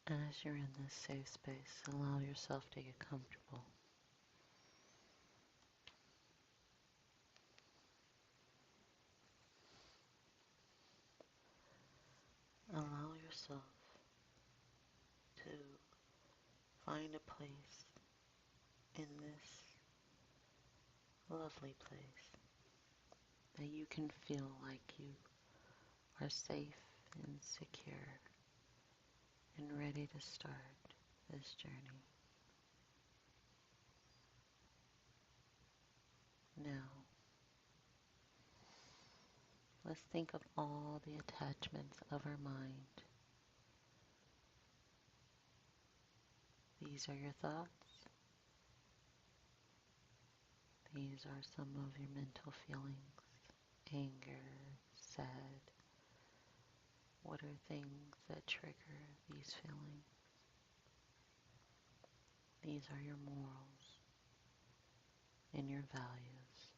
As you're in this safe space, allow yourself to get comfortable. Allow yourself to find a place in this lovely place that you can feel like you are safe and secure and ready to start this journey. Now, let's think of all the attachments of our mind. These are your thoughts. These are some of your mental feelings. Anger, sad. What are things that trigger these feelings? These are your morals and your values.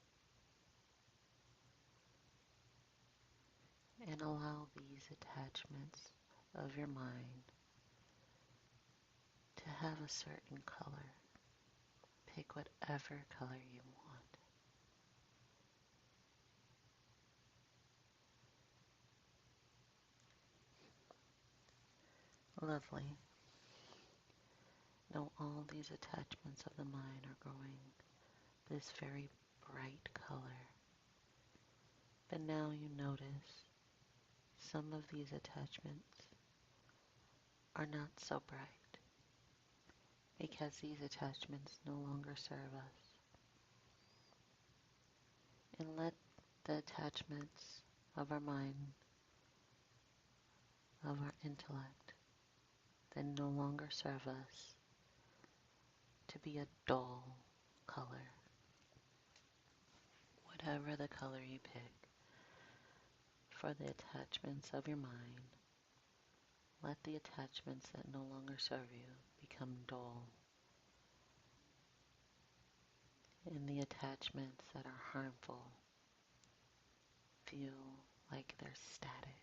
And allow these attachments of your mind to have a certain color. Pick whatever color you want. Lovely. Now all these attachments of the mind are growing this very bright color. But now you notice some of these attachments are not so bright because these attachments no longer serve us. And let the attachments of our mind, of our intellect, that no longer serve us to be a dull color. Whatever the color you pick for the attachments of your mind, let the attachments that no longer serve you become dull. And the attachments that are harmful feel like they're static.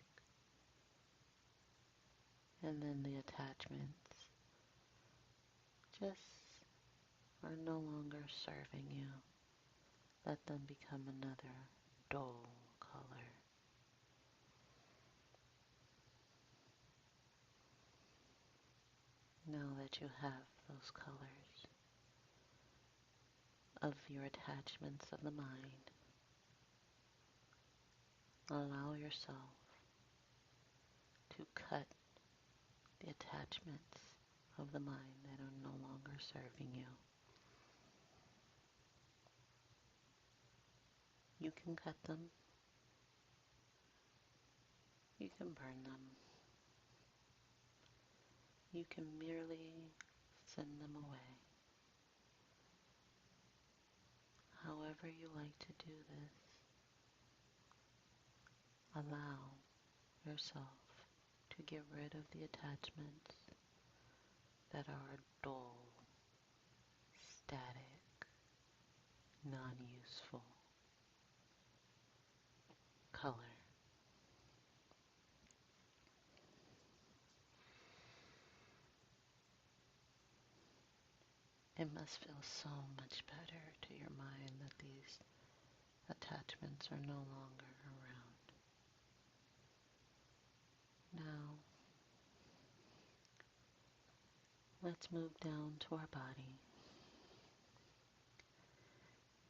And then the attachments just are no longer serving you. Let them become another dull color. Now that you have those colors of your attachments of the mind, allow yourself to cut the attachments of the mind that are no longer serving you. You can cut them. You can burn them. You can merely send them away. However you like to do this, allow yourself to get rid of the attachments that are dull, static, non-useful color. It must feel so much better to your mind that these attachments are no longer around. Now, let's move down to our body.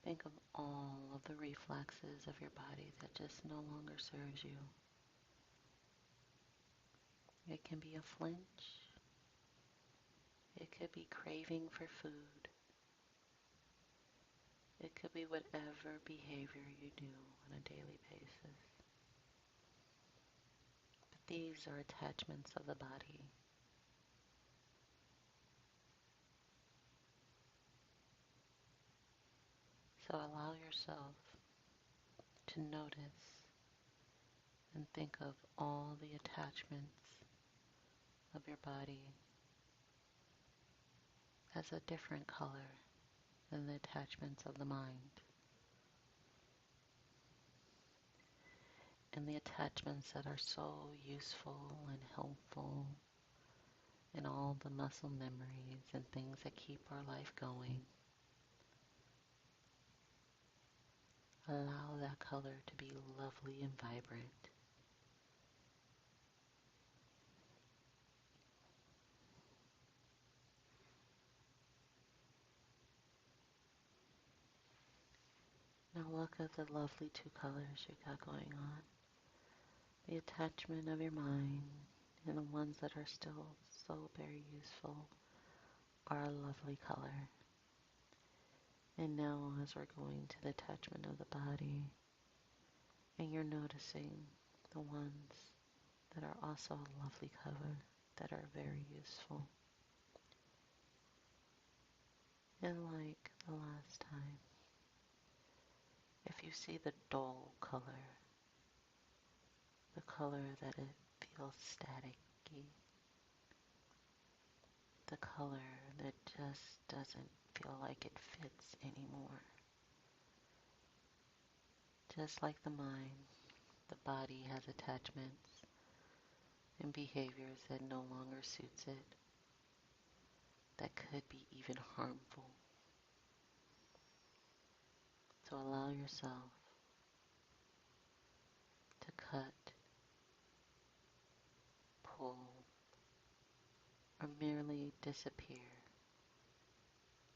Think of all of the reflexes of your body that just no longer serves you. It can be a flinch. It could be craving for food. It could be whatever behavior you do on a daily basis. But these are attachments of the body. So allow yourself to notice and think of all the attachments of your body as a different color than the attachments of the mind. And the attachments that are so useful and helpful and all the muscle memories and things that keep our life going. Allow that color to be lovely and vibrant. Now look at the lovely two colors you got going on. The attachment of your mind and the ones that are still so very useful are a lovely color. And now as we're going to the attachment of the body, and you're noticing the ones that are also a lovely color, that are very useful. And like the last time, if you see the dull color, the color that it feels staticky, the color that just doesn't feel like it fits anymore. Just like the mind, the body has attachments and behaviors that no longer suits it, that could be even harmful. So allow yourself to cut, pull, or merely disappear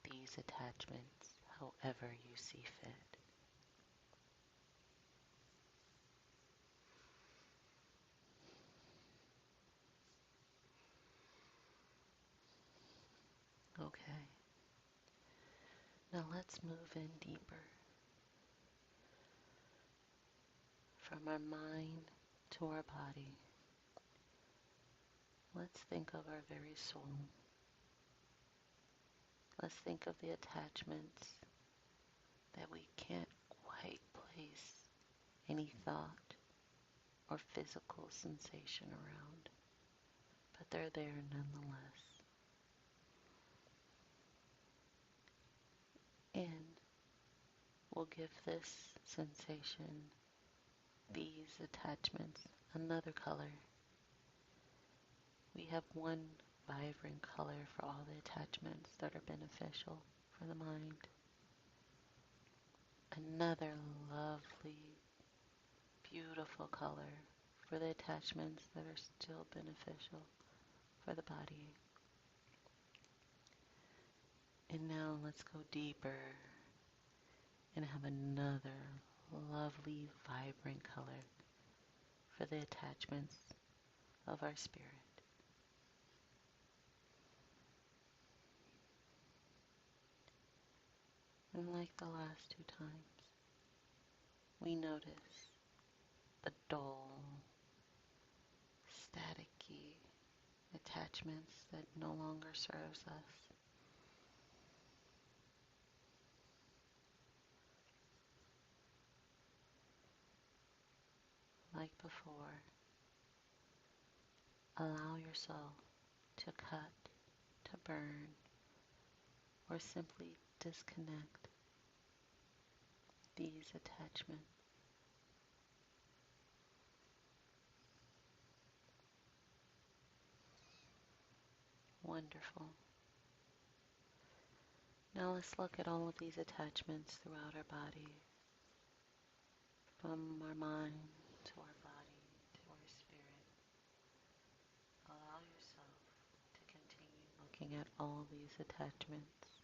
these attachments however you see fit. Okay, now let's move in deeper. From our mind to our body, let's think of our very soul. Let's think of the attachments that we can't quite place any thought or physical sensation around, but they're there nonetheless. And we'll give this sensation, these attachments, another color. We have one vibrant color for all the attachments that are beneficial for the mind. Another lovely, beautiful color for the attachments that are still beneficial for the body. And now let's go deeper and have another lovely, vibrant color for the attachments of our spirit. And like the last two times, we notice the dull, staticky attachments that no longer serves us. Like before, allow yourself to cut, to burn, or simply disconnect these attachments. Wonderful. Now let's look at all of these attachments throughout our body, from our mind to our body to our spirit. Allow yourself to continue looking at all these attachments.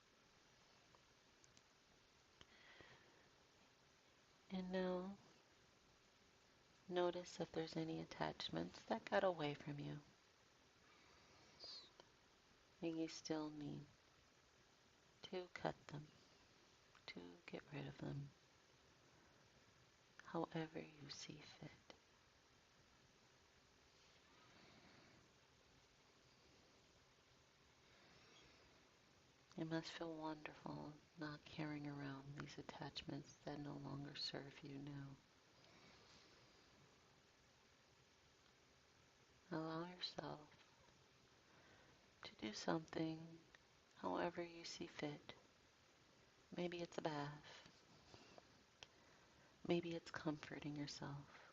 And now, notice if there's any attachments that got away from you and you still need to cut them, to get rid of them, however you see fit. It must feel wonderful not carrying around these attachments that no longer serve you now. Allow yourself to do something however you see fit. Maybe it's a bath. Maybe it's comforting yourself.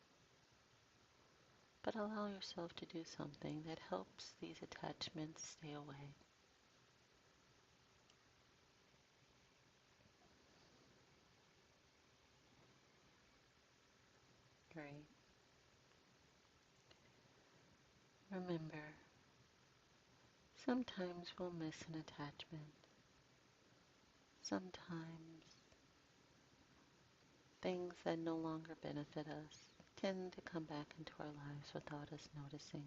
but allow yourself to do something that helps these attachments stay away. Great. Remember, sometimes we'll miss an attachment. Sometimes things that no longer benefit us tend to come back into our lives without us noticing.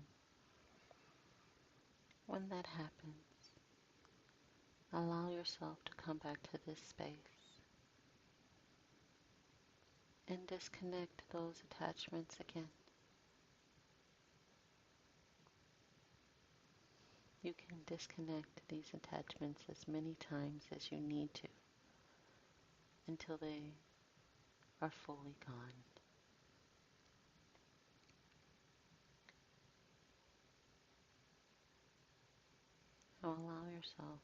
When that happens, allow yourself to come back to this space and disconnect those attachments again. You can disconnect these attachments as many times as you need to until they are fully gone. Now allow yourself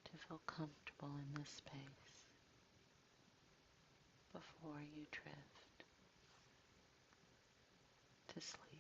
to feel comfortable in this space before you drift to sleep.